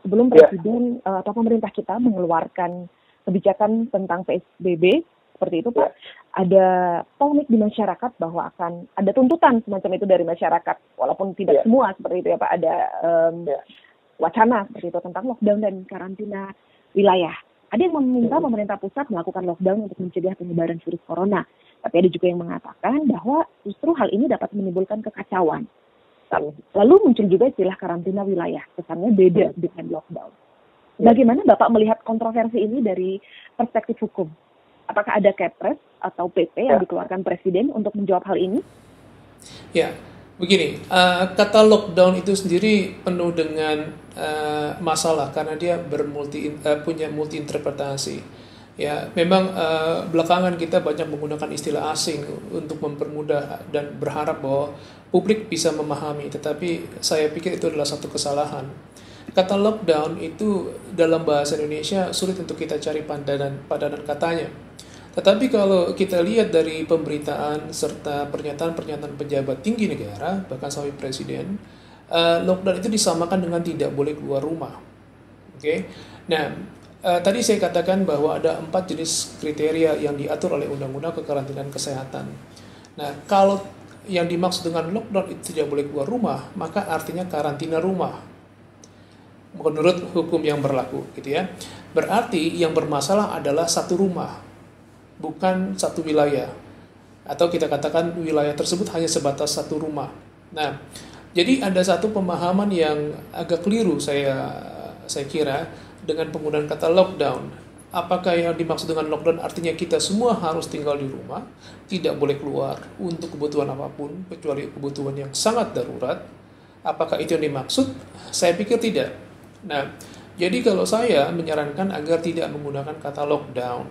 sebelum Presiden atau pemerintah kita mengeluarkan kebijakan tentang PSBB, seperti itu Pak, ada polemik di masyarakat bahwa akan ada tuntutan semacam itu dari masyarakat, walaupun tidak semua seperti itu ya Pak, ada wacana seperti itu tentang lockdown dan karantina wilayah. Ada yang meminta pemerintah pusat melakukan lockdown untuk mencegah penyebaran virus corona. Tapi ada juga yang mengatakan bahwa justru hal ini dapat menimbulkan kekacauan. Lalu muncul juga istilah karantina wilayah. Kesannya beda dengan lockdown. Bagaimana Bapak melihat kontroversi ini dari perspektif hukum? Apakah ada Kepres atau PP yang dikeluarkan Presiden untuk menjawab hal ini? Ya, begini. Kata lockdown itu sendiri penuh dengan masalah karena dia punya multi interpretasi. Ya, memang belakangan kita banyak menggunakan istilah asing untuk mempermudah dan berharap bahwa publik bisa memahami, tetapi saya pikir itu adalah satu kesalahan. Kata lockdown itu dalam bahasa Indonesia sulit untuk kita cari padanan katanya. Tetapi kalau kita lihat dari pemberitaan serta pernyataan-pernyataan pejabat tinggi negara, bahkan sampai presiden, lockdown itu disamakan dengan tidak boleh keluar rumah. Oke. Nah, tadi saya katakan bahwa ada 4 jenis kriteria yang diatur oleh Undang-Undang Kekarantinaan Kesehatan. Nah, kalau yang dimaksud dengan lockdown itu tidak boleh keluar rumah, maka artinya karantina rumah menurut hukum yang berlaku, gitu ya. Berarti yang bermasalah adalah satu rumah, bukan satu wilayah. Atau kita katakan wilayah tersebut hanya sebatas satu rumah. Nah, jadi ada satu pemahaman yang agak keliru saya kira dengan penggunaan kata lockdown. Apakah yang dimaksud dengan lockdown artinya kita semua harus tinggal di rumah, tidak boleh keluar untuk kebutuhan apapun kecuali kebutuhan yang sangat darurat? Apakah itu yang dimaksud? Saya pikir tidak. Nah, jadi kalau saya menyarankan agar tidak menggunakan kata lockdown.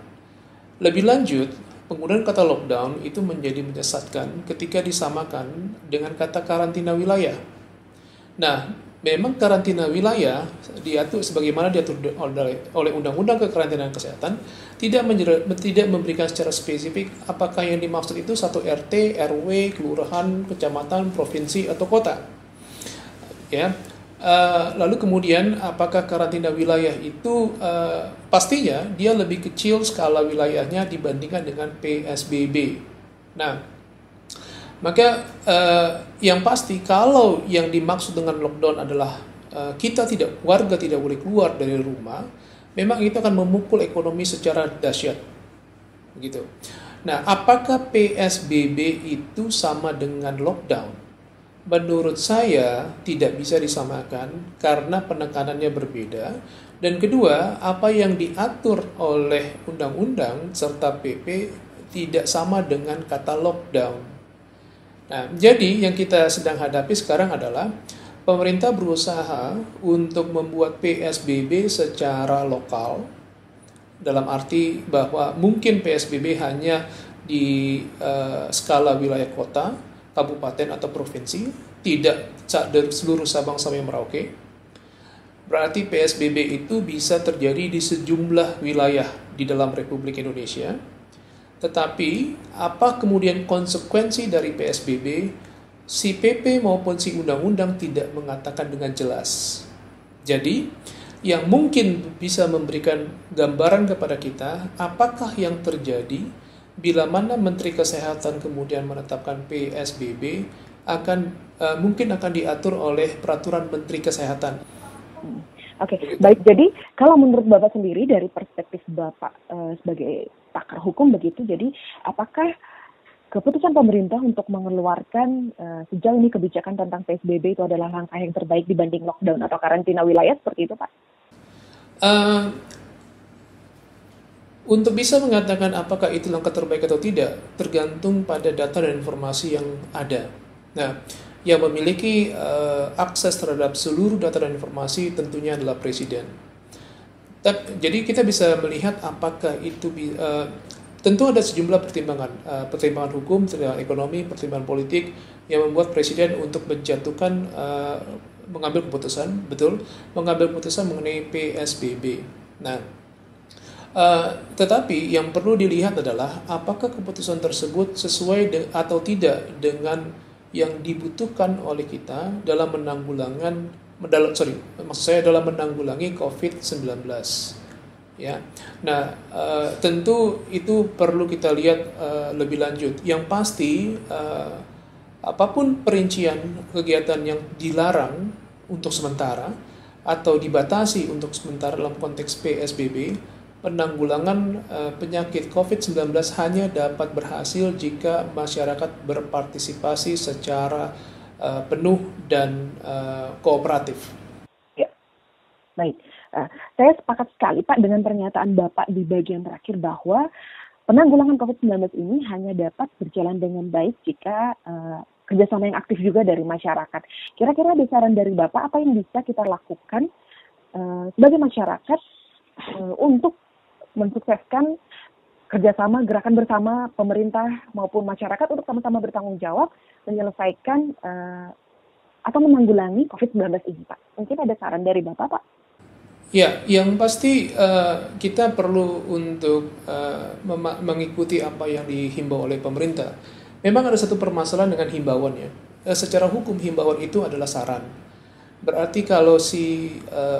Lebih lanjut, penggunaan kata lockdown itu menjadi menyesatkan ketika disamakan dengan kata karantina wilayah. Nah, memang karantina wilayah diatur sebagaimana diatur oleh Undang-Undang Kekarantinaan Kesehatan, tidak memberikan secara spesifik apakah yang dimaksud itu satu RT, RW, kelurahan, kecamatan, provinsi atau kota. Ya. Lalu kemudian apakah karantina wilayah itu pastinya dia lebih kecil skala wilayahnya dibandingkan dengan PSBB. Nah, maka yang pasti kalau yang dimaksud dengan lockdown adalah warga tidak boleh keluar dari rumah, memang itu akan memukul ekonomi secara dahsyat, begitu. Nah, apakah PSBB itu sama dengan lockdown? Menurut saya tidak bisa disamakan karena penekanannya berbeda. Dan kedua, apa yang diatur oleh undang-undang serta PP tidak sama dengan kata lockdown. Nah, jadi yang kita sedang hadapi sekarang adalah pemerintah berusaha untuk membuat PSBB secara lokal, dalam arti bahwa mungkin PSBB hanya di skala wilayah kota, kabupaten atau provinsi, tidak dari seluruh Sabang sampai Merauke. Berarti PSBB itu bisa terjadi di sejumlah wilayah di dalam Republik Indonesia. Tetapi apa kemudian konsekuensi dari PSBB? Si PP maupun si undang-undang tidak mengatakan dengan jelas. Jadi, yang mungkin bisa memberikan gambaran kepada kita apakah yang terjadi bila mana Menteri Kesehatan kemudian menetapkan PSBB mungkin akan diatur oleh peraturan Menteri Kesehatan. Oke, baik. Jadi kalau menurut Bapak sendiri dari perspektif Bapak sebagai pakar hukum begitu, jadi apakah keputusan pemerintah untuk mengeluarkan sejauh ini kebijakan tentang PSBB itu adalah langkah yang terbaik dibanding lockdown atau karantina wilayah seperti itu, Pak? Untuk bisa mengatakan apakah itu langkah terbaik atau tidak, tergantung pada data dan informasi yang ada. Nah, yang memiliki akses terhadap seluruh data dan informasi tentunya adalah Presiden. Jadi kita bisa melihat apakah itu tentu ada sejumlah pertimbangan hukum, pertimbangan ekonomi, pertimbangan politik yang membuat Presiden untuk mengambil keputusan mengenai PSBB. Nah, tetapi yang perlu dilihat adalah apakah keputusan tersebut sesuai atau tidak dengan yang dibutuhkan oleh kita dalam menanggulangan maksud saya dalam menanggulangi COVID-19. Ya, nah tentu itu perlu kita lihat lebih lanjut. Yang pasti apapun perincian kegiatan yang dilarang untuk sementara atau dibatasi untuk sementara dalam konteks PSBB, penanggulangan penyakit COVID-19 hanya dapat berhasil jika masyarakat berpartisipasi secara penuh dan kooperatif. Ya, baik. Saya sepakat sekali Pak dengan pernyataan Bapak di bagian terakhir bahwa penanggulangan COVID-19 ini hanya dapat berjalan dengan baik jika kerjasama yang aktif juga dari masyarakat. Kira-kira ada saran dari Bapak apa yang bisa kita lakukan sebagai masyarakat untuk mensukseskan kerjasama gerakan bersama pemerintah maupun masyarakat untuk sama-sama bertanggung jawab menyelesaikan atau menanggulangi COVID-19 ini Pak? Mungkin ada saran dari Bapak Pak? Ya, yang pasti kita perlu untuk mengikuti apa yang dihimbau oleh pemerintah. Memang ada satu permasalahan dengan himbauan ya. Secara hukum himbauan itu adalah saran. Berarti kalau si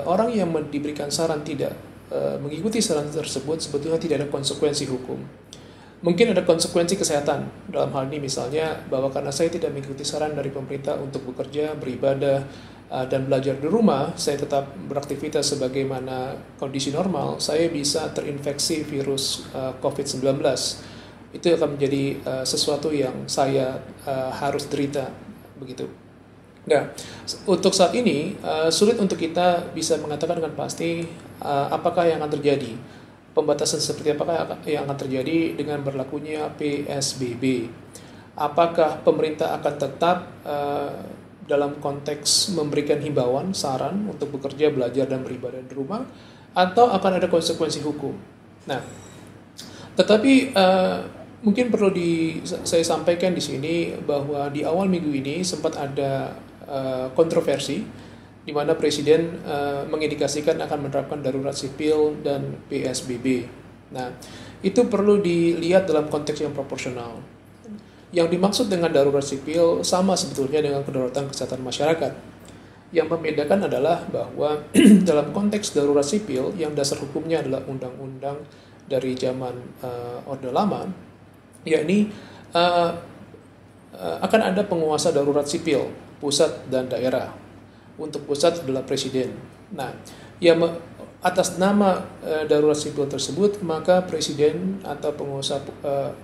orang yang diberikan saran tidak mengikuti saran tersebut, sebetulnya tidak ada konsekuensi hukum. Mungkin ada konsekuensi kesehatan. Dalam hal ini misalnya bahwa karena saya tidak mengikuti saran dari pemerintah untuk bekerja, beribadah, dan belajar di rumah, saya tetap beraktivitas sebagaimana kondisi normal, saya bisa terinfeksi virus COVID-19. Itu akan menjadi sesuatu yang saya harus derita, begitu. Nah, untuk saat ini sulit untuk kita bisa mengatakan dengan pasti apakah yang akan terjadi. Pembatasan seperti apakah yang akan terjadi dengan berlakunya PSBB. Apakah pemerintah akan tetap dalam konteks memberikan himbauan, saran untuk bekerja, belajar, dan beribadah di rumah, atau akan ada konsekuensi hukum. Nah, tetapi mungkin perlu saya sampaikan di sini bahwa di awal minggu ini sempat ada kontroversi di mana Presiden mengindikasikan akan menerapkan darurat sipil dan PSBB. Nah, itu perlu dilihat dalam konteks yang proporsional. Yang dimaksud dengan darurat sipil sama sebetulnya dengan kedaruratan kesehatan masyarakat. Yang membedakan adalah bahwa dalam konteks darurat sipil yang dasar hukumnya adalah undang-undang dari zaman Orde Lama, yakni akan ada penguasa darurat sipil, pusat dan daerah. Untuk pusat adalah presiden. Nah, yang atas nama darurat sipil tersebut, maka presiden atau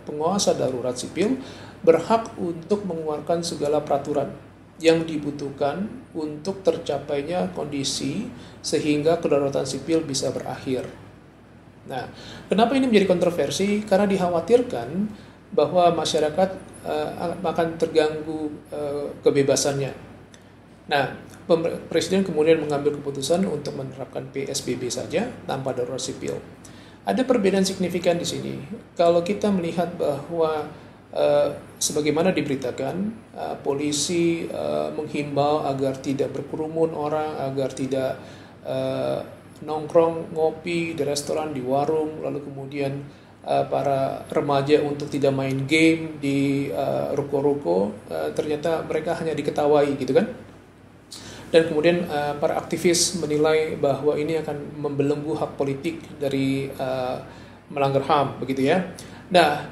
penguasa darurat sipil berhak untuk mengeluarkan segala peraturan yang dibutuhkan untuk tercapainya kondisi sehingga kedaruratan sipil bisa berakhir. Nah, kenapa ini menjadi kontroversi? Karena dikhawatirkan bahwa masyarakat akan terganggu kebebasannya. Nah, Presiden kemudian mengambil keputusan untuk menerapkan PSBB saja tanpa darurat sipil. Ada perbedaan signifikan di sini. Kalau kita melihat bahwa sebagaimana diberitakan, polisi menghimbau agar tidak berkerumun orang, agar tidak nongkrong, ngopi di restoran, di warung, lalu kemudian para remaja untuk tidak main game di ruko-ruko, ternyata mereka hanya diketawai gitu kan. Dan kemudian para aktivis menilai bahwa ini akan membelenggu hak politik dari melanggar HAM, begitu ya. Nah,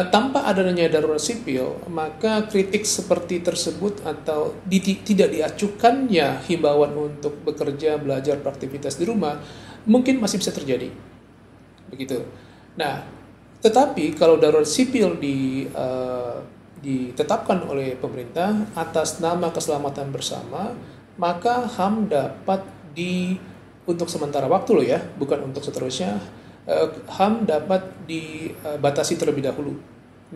tanpa adanya darurat sipil, maka kritik seperti tersebut atau tidak diacukannya himbauan untuk bekerja, belajar, beraktivitas di rumah, mungkin masih bisa terjadi. Begitu. Nah, tetapi kalau darurat sipil ditetapkan oleh pemerintah atas nama keselamatan bersama, maka HAM dapat untuk sementara waktu loh ya, bukan untuk seterusnya, HAM dapat dibatasi terlebih dahulu.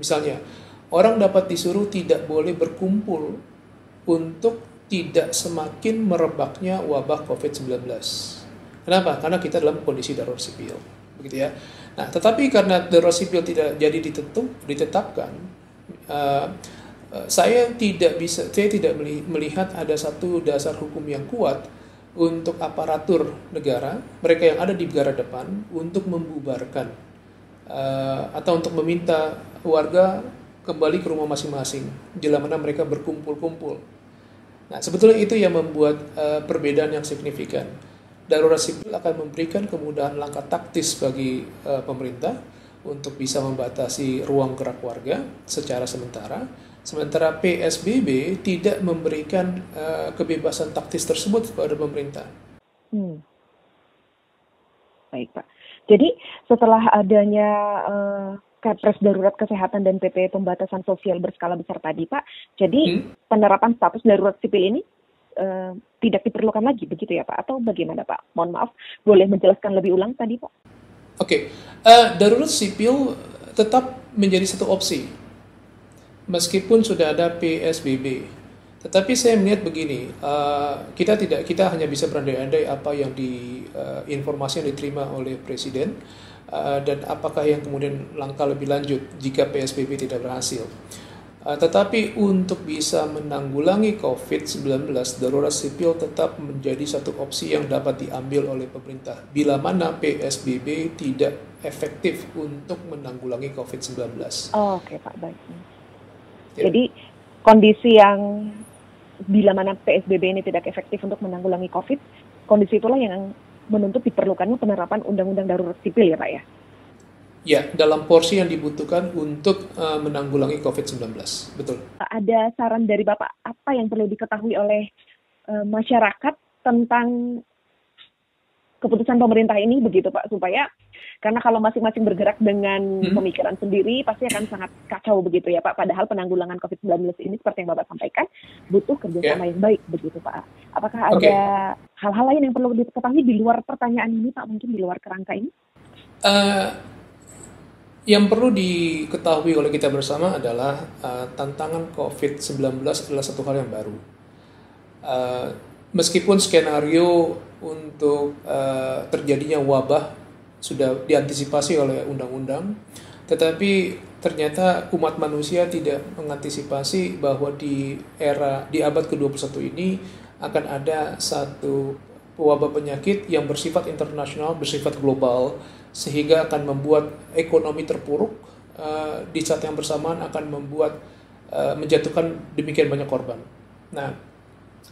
Misalnya, orang dapat disuruh tidak boleh berkumpul untuk tidak semakin merebaknya wabah COVID-19. Kenapa? Karena kita dalam kondisi darurat sipil, begitu ya. Nah, tetapi karena darurat sipil tidak jadi ditetapkan, saya tidak melihat ada satu dasar hukum yang kuat untuk aparatur negara, mereka yang ada di garda depan, untuk membubarkan atau untuk meminta warga kembali ke rumah masing-masing bila mana mereka berkumpul-kumpul. Nah, sebetulnya itu yang membuat perbedaan yang signifikan. Darurat sipil akan memberikan kemudahan langkah taktis bagi pemerintah untuk bisa membatasi ruang gerak warga secara sementara. Sementara PSBB tidak memberikan kebebasan taktis tersebut kepada pemerintah. Baik, Pak. Jadi setelah adanya Kepres Darurat Kesehatan dan PP Pembatasan Sosial Berskala Besar tadi, Pak, jadi penerapan status darurat sipil ini tidak diperlukan lagi, begitu ya, Pak? Atau bagaimana, Pak? Mohon maaf, boleh menjelaskan lebih ulang tadi, Pak? Oke, darurat sipil tetap menjadi satu opsi, meskipun sudah ada PSBB. Tetapi saya melihat begini, kita hanya bisa berandai-andai apa yang informasi yang diterima oleh Presiden, dan apakah yang kemudian langkah lebih lanjut jika PSBB tidak berhasil. Tetapi untuk bisa menanggulangi COVID-19, darurat sipil tetap menjadi satu opsi yang dapat diambil oleh pemerintah bila mana PSBB tidak efektif untuk menanggulangi COVID-19. Oke, Pak, baik. Ya. Jadi kondisi yang bila mana PSBB ini tidak efektif untuk menanggulangi COVID, kondisi itulah yang menuntut diperlukannya penerapan Undang-Undang Darurat Sipil ya, Pak ya? Ya, dalam porsi yang dibutuhkan untuk menanggulangi COVID-19. Betul. Ada saran dari Bapak apa yang perlu diketahui oleh masyarakat tentang keputusan pemerintah ini begitu, Pak, supaya karena kalau masing-masing bergerak dengan pemikiran sendiri pasti akan sangat kacau begitu ya, Pak. Padahal penanggulangan COVID-19 ini seperti yang Bapak sampaikan butuh kerjasama yang baik begitu, Pak. Apakah ada hal-hal lain yang perlu diketahui di luar pertanyaan ini, Pak, mungkin di luar kerangka ini? Yang perlu diketahui oleh kita bersama adalah tantangan COVID-19 adalah satu hal yang baru. Meskipun skenario untuk terjadinya wabah sudah diantisipasi oleh undang-undang, tetapi ternyata umat manusia tidak mengantisipasi bahwa di abad ke-21 ini akan ada satu wabah penyakit yang bersifat internasional, bersifat global, sehingga akan membuat ekonomi terpuruk, di saat yang bersamaan akan menjatuhkan demikian banyak korban. Nah,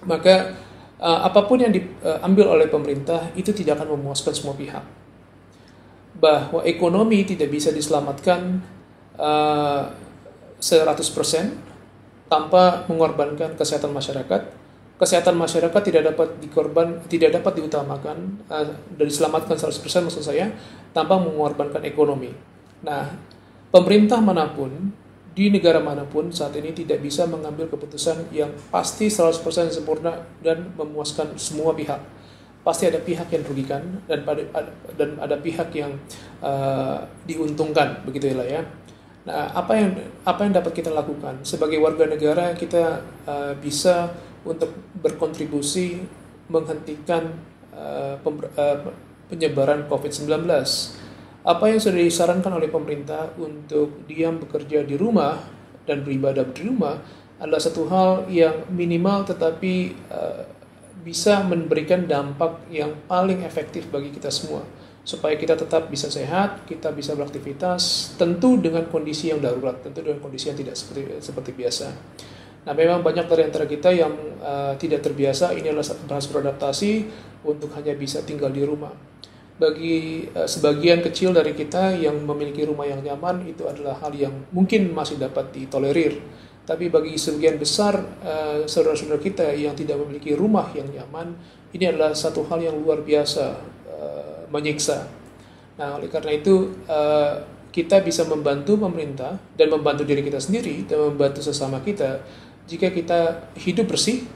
maka apapun yang diambil oleh pemerintah itu tidak akan memuaskan semua pihak. Bahwa ekonomi tidak bisa diselamatkan 100% tanpa mengorbankan kesehatan masyarakat. Kesehatan masyarakat tidak dapat diutamakan dan diselamatkan 100% maksud saya tanpa mengorbankan ekonomi. Nah, pemerintah manapun di negara manapun saat ini tidak bisa mengambil keputusan yang pasti 100% sempurna dan memuaskan semua pihak. Pasti ada pihak yang dirugikan dan ada pihak yang diuntungkan, begitu ya. Nah, apa yang dapat kita lakukan sebagai warga negara? Kita bisa untuk berkontribusi menghentikan penyebaran COVID-19. Apa yang sudah disarankan oleh pemerintah untuk diam bekerja di rumah dan beribadah di rumah adalah satu hal yang minimal tetapi bisa memberikan dampak yang paling efektif bagi kita semua. Supaya kita tetap bisa sehat, kita bisa beraktivitas, tentu dengan kondisi yang darurat, tentu dengan kondisi yang tidak seperti biasa. Nah, memang banyak dari antara kita yang tidak terbiasa, ini adalah harus beradaptasi untuk hanya bisa tinggal di rumah. Bagi sebagian kecil dari kita yang memiliki rumah yang nyaman, itu adalah hal yang mungkin masih dapat ditolerir. Tapi bagi sebagian besar saudara-saudara kita yang tidak memiliki rumah yang nyaman, ini adalah satu hal yang luar biasa menyiksa. Nah, oleh karena itu kita bisa membantu pemerintah dan membantu diri kita sendiri dan membantu sesama kita jika kita hidup bersih,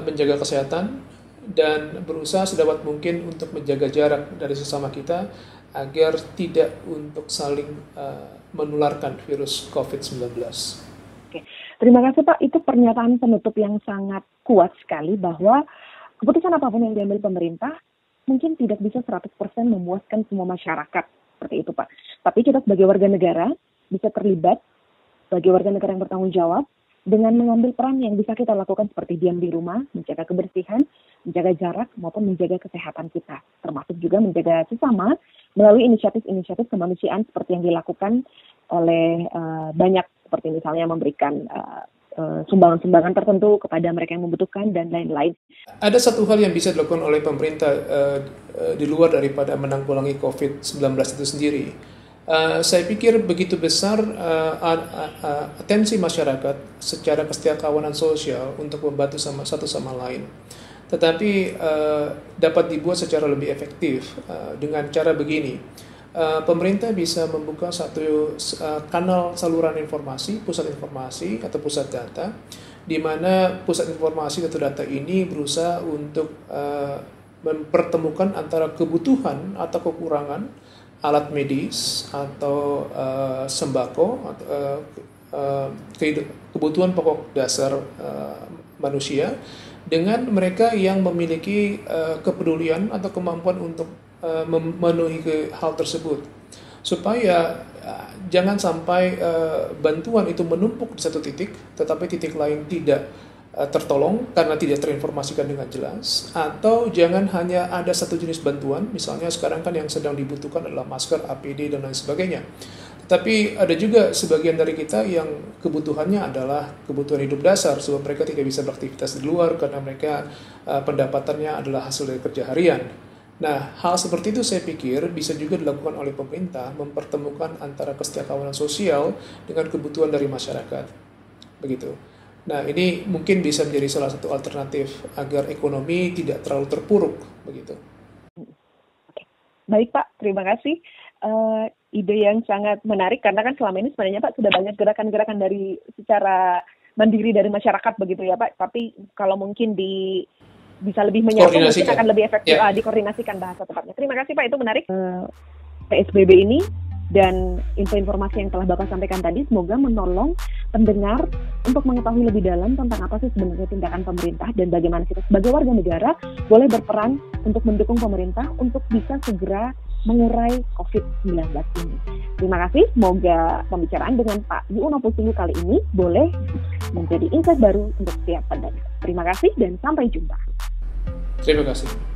menjaga kesehatan, dan berusaha sedapat mungkin untuk menjaga jarak dari sesama kita agar tidak untuk saling menularkan virus COVID-19. Oke. Terima kasih, Pak. Itu pernyataan penutup yang sangat kuat sekali bahwa keputusan apapun yang diambil pemerintah mungkin tidak bisa 100% memuaskan semua masyarakat. Seperti itu, Pak. Tapi kita sebagai warga negara bisa terlibat sebagai warga negara yang bertanggung jawab dengan mengambil peran yang bisa kita lakukan seperti diam di rumah, menjaga kebersihan, menjaga jarak, maupun menjaga kesehatan kita. Termasuk juga menjaga sesama melalui inisiatif-inisiatif kemanusiaan seperti yang dilakukan oleh banyak, seperti misalnya memberikan sumbangan-sumbangan tertentu kepada mereka yang membutuhkan dan lain-lain. Ada satu hal yang bisa dilakukan oleh pemerintah di luar daripada menanggulangi COVID-19 itu sendiri. Saya pikir begitu besar atensi masyarakat secara kesetiakawanan sosial untuk membantu satu sama lain. Tetapi dapat dibuat secara lebih efektif dengan cara begini. Pemerintah bisa membuka satu kanal saluran informasi, pusat informasi atau pusat data, di mana pusat informasi atau data ini berusaha untuk mempertemukan antara kebutuhan atau kekurangan alat medis atau sembako, kebutuhan pokok dasar manusia dengan mereka yang memiliki kepedulian atau kemampuan untuk memenuhi hal tersebut, supaya jangan sampai bantuan itu menumpuk di satu titik, tetapi titik lain tidak tertolong karena tidak terinformasikan dengan jelas, atau jangan hanya ada satu jenis bantuan, misalnya sekarang kan yang sedang dibutuhkan adalah masker, APD, dan lain sebagainya. Tetapi ada juga sebagian dari kita yang kebutuhannya adalah kebutuhan hidup dasar, sebab mereka tidak bisa beraktivitas di luar karena mereka pendapatannya adalah hasil dari kerja harian. Nah, hal seperti itu saya pikir bisa juga dilakukan oleh pemerintah, mempertemukan antara kesetiakawanan sosial dengan kebutuhan dari masyarakat. Begitu. Nah, ini mungkin bisa menjadi salah satu alternatif agar ekonomi tidak terlalu terpuruk, begitu. Baik Pak, terima kasih. Ide yang sangat menarik, karena kan selama ini sebenarnya Pak sudah banyak gerakan-gerakan dari secara mandiri dari masyarakat begitu ya Pak. Tapi kalau mungkin bisa lebih menyatu, mungkin akan lebih efektif dikoordinasikan bahasa tepatnya. Terima kasih Pak, itu menarik. PSBB ini dan informasi yang telah Bapak sampaikan tadi semoga menolong pendengar untuk mengetahui lebih dalam tentang apa sih sebenarnya tindakan pemerintah dan bagaimana kita sebagai warga negara boleh berperan untuk mendukung pemerintah untuk bisa segera mengurai COVID-19 ini. Terima kasih, semoga pembicaraan dengan Pak Yuwono Pusiyu kali ini boleh menjadi insight baru untuk setiap pendengar. Terima kasih dan sampai jumpa. Terima kasih.